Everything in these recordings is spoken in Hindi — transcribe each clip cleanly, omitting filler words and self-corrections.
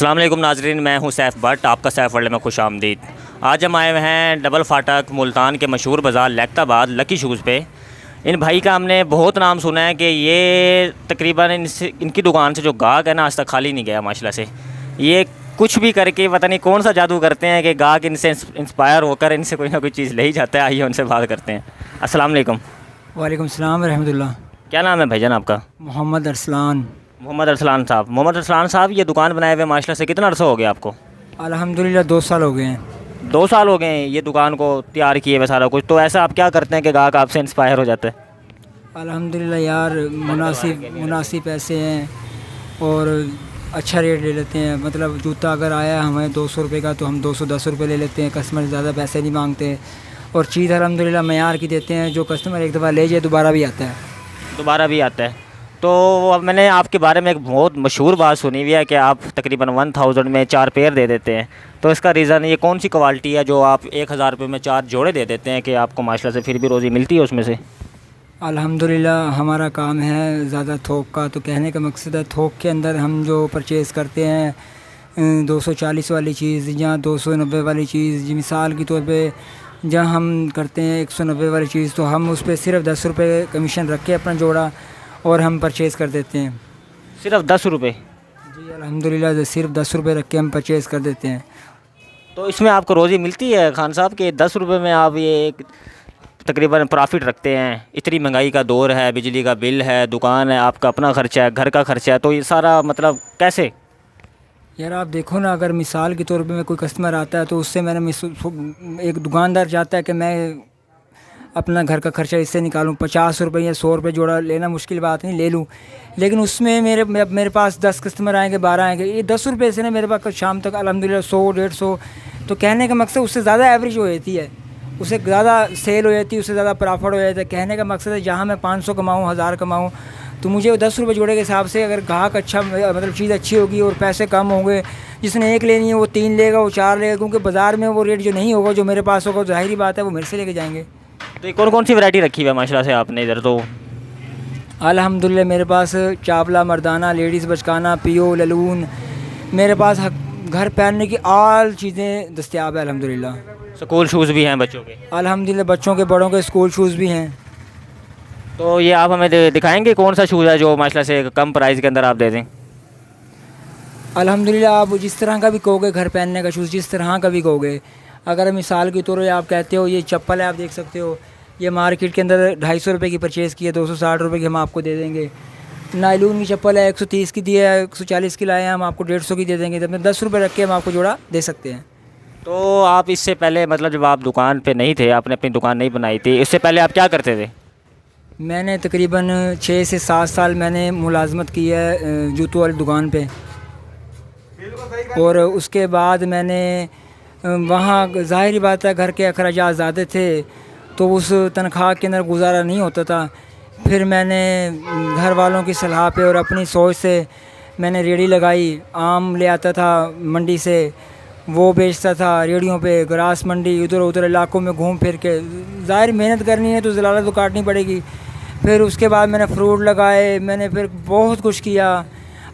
अस्सलाम वालेकुम नाजरीन, मैं हूं सैफ़ भट्ट, आपका सैफ़ वर्ल्ड में खुश आमदीद। आज हम आए हुए हैं डबल फाटक मुल्तान के मशहूर बाज़ार लैक्ताबाद लकी शूज़ पे। इन भाई का हमने बहुत नाम सुना है कि ये तकरीबन इनकी दुकान से जो गाहक है ना, आज तक खाली नहीं गया माशाल्लाह से। ये कुछ भी करके पता नहीं कौन सा जादू करते हैं कि गाहक इनसे इंस्पायर होकर इनसे कोई ना कोई चीज़ ले ही जाता है। आइए उनसे बात करते हैं। अस्सलाम वालेकुम। वालेकुम सलाम रहमतुल्लाह। क्या नाम है भाईजान आपका? मोहम्मद अरसलान। मोहम्मद अरसलान साहब। मोहम्मद अरसलान साहब, ये दुकान बनाए हुए माशाल्लाह से कितना अर्सा हो गया आपको? अल्हम्दुलिल्लाह 2 साल हो गए हैं। 2 साल हो गए हैं ये दुकान को तैयार किए हुए सारा कुछ। तो ऐसा आप क्या करते हैं कि ग्राहक आपसे इंस्पायर हो जाते हैं? अल्हम्दुलिल्लाह यार, मुनासिब पैसे हैं और अच्छा रेट ले लेते हैं। मतलब जूता अगर आया हमें 200 रुपये का तो हम 210 रुपये ले लेते हैं। कस्टमर ज़्यादा पैसे नहीं मांगते और चीज़ अल्हम्दुलिल्लाह मयार की देते हैं। जो कस्टमर एक दफ़ा ले जाए दोबारा भी आता है। दोबारा भी आता है। तो अब मैंने आपके बारे में एक बहुत मशहूर बात सुनी हुई है कि आप तकरीबन 1000 में 4 पेयर दे देते हैं। तो इसका रीज़न ये कौन सी क्वालिटी है जो आप 1000 रुपये में 4 जोड़े दे देते हैं कि आपको माशाल्लाह से फिर भी रोज़ी मिलती है उसमें से? अल्हम्दुलिल्लाह हमारा काम है ज़्यादा थोक का। तो कहने का मकसद है थोक के अंदर हम जो परचेज़ करते हैं 240 वाली चीज़ या 290 वाली चीज़, मिसाल के तौर पे जहाँ हम करते हैं 190 वाली चीज़, तो हम उस पर सिर्फ 10 रुपये कमीशन रख के अपना जोड़ा और हम परचेज़ कर देते हैं। सिर्फ 10 रुपये? जी अल्हम्दुलिल्लाह सिर्फ 10 रुपये रख के हम परचेज़ कर देते हैं। तो इसमें आपको रोज़ी मिलती है खान साहब कि 10 रुपये में आप ये एक तकरीबन प्रॉफिट रखते हैं? इतनी महंगाई का दौर है, बिजली का बिल है, दुकान है, आपका अपना ख़र्चा है, घर का ख़र्चा है, तो ये सारा मतलब कैसे? यार आप देखो ना, अगर मिसाल के तौर पे मैं कोई कस्टमर आता है तो उससे मैंने एक दुकानदार चाहता है कि मैं अपना घर का खर्चा इससे निकालूं, 50 रुपये या 100 रुपये जोड़ा लेना मुश्किल बात नहीं, ले लूं। लेकिन उसमें मेरे पास 10 कस्टमर आएंगे, 12 आएंगे, ये 10 रुपये से ना मेरे पास शाम तक अल्हम्दुलिल्लाह 100-150। तो कहने का मकसद उससे ज़्यादा एवरेज हो जाती है, उससे ज़्यादा सेल हो जाती है, उससे ज़्यादा प्रॉफिट हो जाता है। कहने का मकसद है जहाँ मैं 500 कमाऊँ, 1000 कमाऊँ, तो मुझे 10 रुपये जोड़े के हिसाब से अगर ग्राहक अच्छा मतलब चीज़ अच्छी होगी और पैसे कम होंगे, जिसने 1 लेनी है वो 3 लेगा, वो 4 लेगा, क्योंकि बाज़ार में वो रेट जो नहीं होगा जो मेरे पास होगा, ज़ाहिरी बात है वो मेरे से लेके जाएंगे। तो ये कौन सी वैरायटी रखी हुई है माशाल्लाह से आपने इधर? तो अल्हम्दुलिल्लाह मेरे पास चावला, मर्दाना, लेडीज़ बचकाना, पियो, ललून, मेरे पास घर पहनने की आल चीज़ें दस्तयाब है अल्हम्दुलिल्लाह। स्कूल शूज़ भी हैं बच्चों के? अल्हम्दुलिल्लाह बच्चों के बड़ों के स्कूल शूज़ भी हैं। तो ये आप हमें दिखाएंगे कौन सा शूज़ है जो माशाल्लाह से कम प्राइस के अंदर आप दे दें? अल्हम्दुलिल्लाह आप जिस तरह का भी कहोगे, घर पहनने का शूज़ जिस तरह का भी कहोगे, अगर मिसाल के तौर पर आप कहते हो ये चप्पल है, आप देख सकते हो ये मार्केट के अंदर 250 रुपये की परचेज़ की है, 260 रुपये की हम आपको दे देंगे। नायलून की चप्पल है 130 की दी है, 140 की लाए हैं, हम आपको 150 की दे देंगे। तो 10 रुपये रख के हम आपको जोड़ा दे सकते हैं। तो आप इससे पहले मतलब जब आप दुकान पे नहीं थे, आपने अपनी दुकान नहीं बनाई थी, इससे पहले आप क्या करते थे? मैंने तकरीबन 6 से 7 साल मैंने मुलाजमत की है जूतों वाली दुकान पे, और उसके बाद मैंने वहाँ ज़ाहिरी बात है घर के अखराजात ज़्यादा थे तो उस तनख्वाह के अंदर गुजारा नहीं होता था। फिर मैंने घर वालों की सलाह पे और अपनी सोच से मैंने रेड़ी लगाई। आम ले आता था मंडी से, वो बेचता था रेड़ियों पे, ग्रास मंडी, इधर उधर इलाकों में घूम फिर के। ज़ाहिर मेहनत करनी है तो ज़लालत तो काटनी पड़ेगी। फिर उसके बाद मैंने फ्रूट लगाए, मैंने फिर बहुत कुछ किया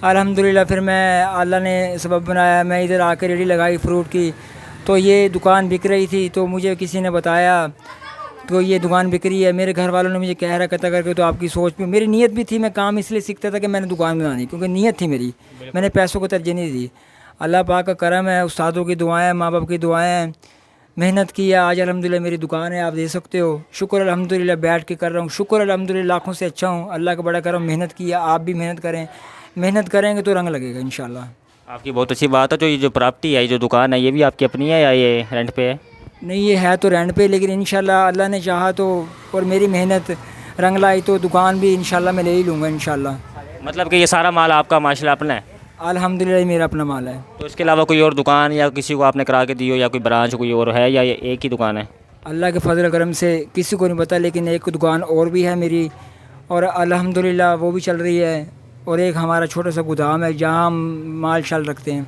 अल्हम्दुलिल्लाह। फिर मैं अल्लाह ने सबब बनाया, मैं इधर आकर रेड़ी लगाई फ्रूट की, तो ये दुकान बिक रही थी। तो मुझे किसी ने बताया तो ये दुकान बिक रही है, मेरे घर वालों ने मुझे कह रहा कहता करके, तो आपकी सोच पे मेरी नीयत भी थी, मैं काम इसलिए सीखता था कि मैंने दुकान बनानी, क्योंकि नीयत थी मेरी, मैंने पैसों को तरजीह नहीं दी। अल्लाह पाक का करम है, उस्तादों की दुआएं, माँ बाप की दुआएं, मेहनत की है, आज अल्हम्दुलिल्लाह मेरी दुकान है, आप दे सकते हो। शुक्र अल्हम्दुलिल्लाह बैठ के कर रहा हूँ, शुक्र अल्हम्दुलिल्लाह लाखों से अच्छा हूँ, अल्लाह का बड़ा करम। मेहनत की है, आप भी मेहनत करें, मेहनत करेंगे तो रंग लगेगा इंशाल्लाह। आपकी बहुत अच्छी बात है। तो ये जो प्रॉपर्टी है, ये जो दुकान है, ये भी आपकी अपनी है या ये रेंट पे है? नहीं, ये है तो रेंट पे, लेकिन इंशाल्लाह अल्लाह ने चाहा तो और मेरी मेहनत रंग लाई तो दुकान भी इंशाल्लाह मैं ले ही लूँगा इंशाल्लाह। मतलब कि ये सारा माल आपका माशाल्लाह अपना है? अल्हम्दुलिल्लाह मेरा अपना माल है। तो इसके अलावा कोई और दुकान या किसी को आपने करा के दी हो, या कोई ब्रांच कोई और है, या ये एक ही दुकान है? अल्लाह के फजल करम से किसी को नहीं पता, लेकिन एक दुकान और भी है मेरी, और अल्हम्दुलिल्लाह वो भी चल रही है। और एक हमारा छोटा सा गोदाम है जहाँ हम माल शाल रखते हैं।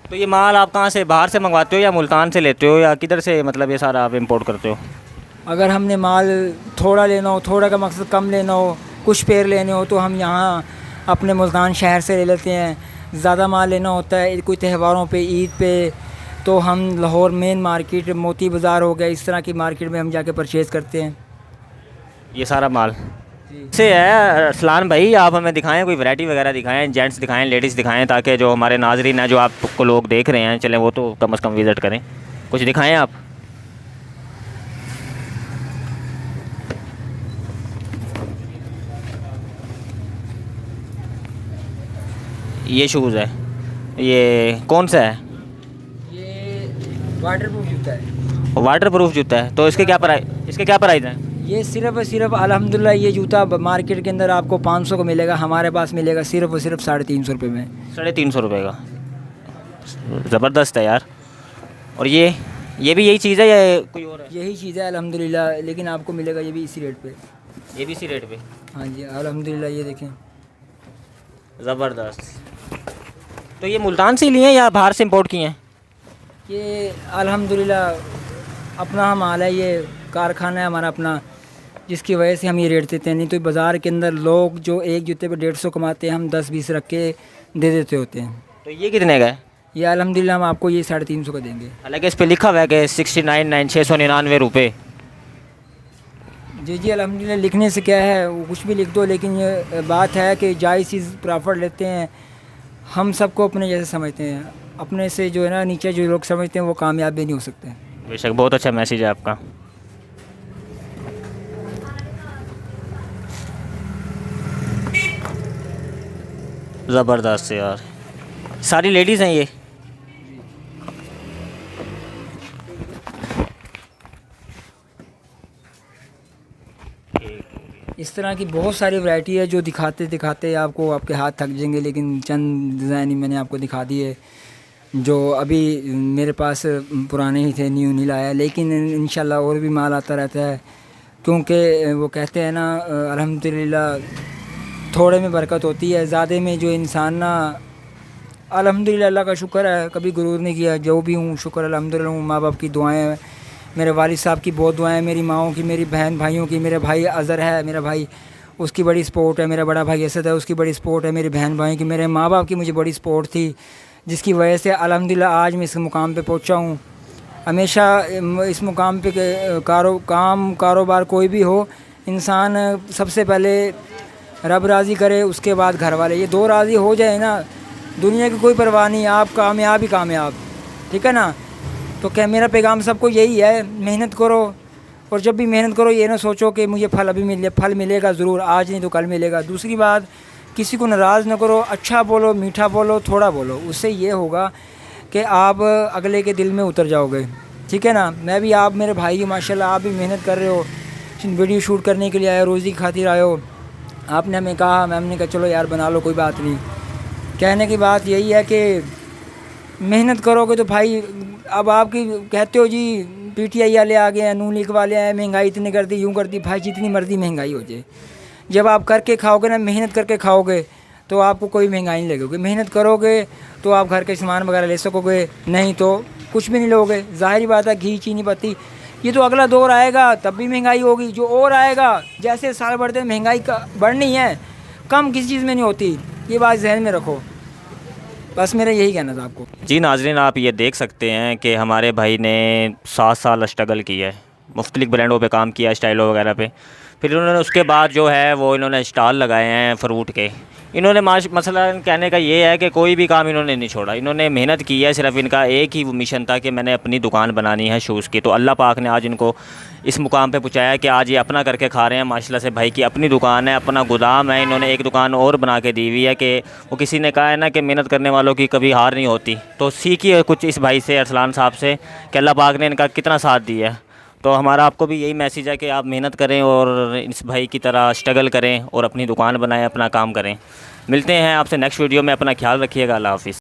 तो ये माल आप कहाँ से, बाहर से मंगवाते हो या मुल्तान से लेते हो, या किधर से मतलब ये सारा आप इम्पोर्ट करते हो? अगर हमने माल थोड़ा लेना हो, थोड़ा का मकसद कम लेना हो, कुछ पेड़ लेने हो, तो हम यहाँ अपने मुल्तान शहर से ले लेते हैं। ज़्यादा माल लेना होता है कोई त्योहारों पे, ईद पे, तो हम लाहौर मेन मार्केट, मोती बाज़ार हो गया, इस तरह की मार्केट में हम जाके परचेज़ करते हैं। ये सारा माल से है। अरसलान भाई, आप हमें दिखाएं, कोई वैरायटी वगैरह दिखाएं, जेंट्स दिखाएं, लेडीज़ दिखाएं, ताकि जो हमारे नाजरीन हैं, जो आपको लोग देख रहे हैं, चलें वो तो कम से कम विज़िट करें। कुछ दिखाएं आप। ये शूज़ है, ये कौन सा है? ये वाटर प्रूफ जूता है। वाटर प्रूफ जूता है, तो इसके क्या प्राइस है? ये सिर्फ अल्हम्दुलिल्लाह ये जूता मार्केट के अंदर आपको 500 का मिलेगा, हमारे पास मिलेगा सिर्फ और सिर्फ 350 रुपये में। 350 रुपये का, ज़बरदस्त है यार। और ये भी यही चीज़ है या कोई और है? यही चीज़ है अल्हम्दुलिल्लाह, लेकिन आपको मिलेगा ये भी इसी रेट पे। ये भी इसी रेट पे? हाँ जी अल्हम्दुलिल्लाह, ये देखें ज़बरदस्त। तो ये मुल्तान से लिए हैं या बाहर से इंपोर्ट किए हैं? ये अल्हम्दुलिल्लाह अपना माल है, ये कारखाना है हमारा अपना, जिसकी वजह से हम ये रेट देते हैं। नहीं तो बाज़ार के अंदर लोग जो एक जूते पे 150 कमाते हैं, हम 10-20 रख के दे देते होते हैं। तो ये कितने का है? ये अल्हम्दुलिल्लाह हम आपको ये 350 का देंगे। हालांकि इस पे लिखा हुआ है कि 69,699 रुपये। जी अल्हम्दुलिल्लाह, लिखने से क्या है, वो कुछ भी लिख दो, लेकिन ये बात है कि जायज़ चीज़ प्रॉफिट लेते हैं। हम सबको अपने जैसे समझते हैं, अपने से जो है ना नीचे जो लोग समझते हैं वो कामयाब भी नहीं हो सकते। बेशक, बहुत अच्छा मैसेज है आपका। ज़बरदस्त यार, सारी लेडीज़ हैं ये? इस तरह की बहुत सारी वैरायटी है जो दिखाते दिखाते आपको आपके हाथ थक जाएंगे, लेकिन चंद डिज़ाइन ही मैंने आपको दिखा दिए जो अभी मेरे पास पुराने ही थे, न्यू नहीं लाया। लेकिन इंशाल्लाह और भी माल आता रहता है, क्योंकि वो कहते हैं ना अल्हम्दुलिल्लाह थोड़े में बरकत होती है, ज़्यादा में जो इंसान ना, अल्हम्दुलिल्लाह अल्लाह का शुक्र है, कभी गुरूर नहीं किया। जो भी हूँ शुक्र अल्हम्दुलिल्लाह हूँ, माँ बाप की दुआएं, मेरे वालिद साहब की बहुत दुआएं, मेरी माँओं की, मेरी बहन भाइयों की, मेरे भाई अज़हर है मेरा भाई, उसकी बड़ी सपोर्ट है, मेरा बड़ा भाई असद है, उसकी बड़ी सपोर्ट है, मेरी बहन भाइयों की, मेरे माँ बाप की मुझे बड़ी सपोर्ट थी, जिसकी वजह से अल्हम्दुलिल्लाह आज मैं इस मुकाम पे पहुँचा हूँ। हमेशा इस मुकाम पे कारोबार कोई भी हो, इंसान सबसे पहले रब राज़ी करे, उसके बाद घर वाले, ये दो राज़ी हो जाए ना, दुनिया की कोई परवाह नहीं, आप कामयाब ही कामयाब। ठीक है ना? तो क्या मेरा पैगाम सबको यही है, मेहनत करो, और जब भी मेहनत करो ये ना सोचो कि मुझे फल मिलेगा ज़रूर, आज नहीं तो कल मिलेगा। दूसरी बात, किसी को नाराज़ न करो, अच्छा बोलो, मीठा बोलो, थोड़ा बोलो, उससे ये होगा कि आप अगले के दिल में उतर जाओगे। ठीक है ना? मैं भी, आप मेरे भाई की माशाल्लाह, आप भी मेहनत कर रहे हो, वीडियो शूट करने के लिए आए हो, रोज़ी की खातिर आए हो, आपने हमें कहा, मैम ने कहा चलो यार बना लो, कोई बात नहीं। कहने की बात यही है कि मेहनत करोगे तो भाई, अब आपकी कहते हो जी PTI वाले आ गए हैं, नून लीग वाले आए, महंगाई इतनी कर दी, यूँ कर दी। भाई जितनी मर्ज़ी महंगाई हो जाए, जब आप करके खाओगे ना, मेहनत करके खाओगे, तो आपको कोई महंगाई नहीं लगेगी। मेहनत करोगे तो आप घर के सामान वगैरह ले सकोगे, नहीं तो कुछ भी नहीं लोगे। ज़ाहिर बात है, घी चीनी पत्ती, ये तो अगला दौर आएगा तब भी महंगाई होगी, जो और आएगा, जैसे साल बढ़ते हैं महंगाई का बढ़नी है, कम किसी चीज़ में नहीं होती, ये बात जहन में रखो। बस मेरा यही कहना था आपको। जी नाज़रीन, आप ये देख सकते हैं कि हमारे भाई ने 7 साल स्ट्रगल किया है, मुख्तलिफ़ ब्रांडों पे काम किया, स्टाइलों वगैरह पे। फिर इन्होंने उसके बाद जो है वो इन्होंने स्टॉल लगाए हैं फ्रूट के। इन्होंने मसला कहने का ये है कि कोई भी काम इन्होंने नहीं छोड़ा, इन्होंने मेहनत की है। सिर्फ इनका एक ही मिशन था कि मैंने अपनी दुकान बनानी है शूज़ की। तो अल्लाह पाक ने आज इनको इस मुकाम पे पहुँचाया कि आज ये अपना करके खा रहे हैं। माशाल्लाह से भाई की अपनी दुकान है, अपना गोदाम है, इन्होंने एक दुकान और बना के दी हुई है कि वो किसी ने कहा है ना कि मेहनत करने वालों की कभी हार नहीं होती। तो सीखिए कुछ इस भाई से, अरसलान साहब से, कि अल्लाह पाक ने इनका कितना साथ दिया है। तो हमारा आपको भी यही मैसेज है कि आप मेहनत करें और इस भाई की तरह स्ट्रगल करें और अपनी दुकान बनाएं, अपना काम करें। मिलते हैं आपसे नेक्स्ट वीडियो में, अपना ख्याल रखिएगा। अल्लाह हाफ़िज़।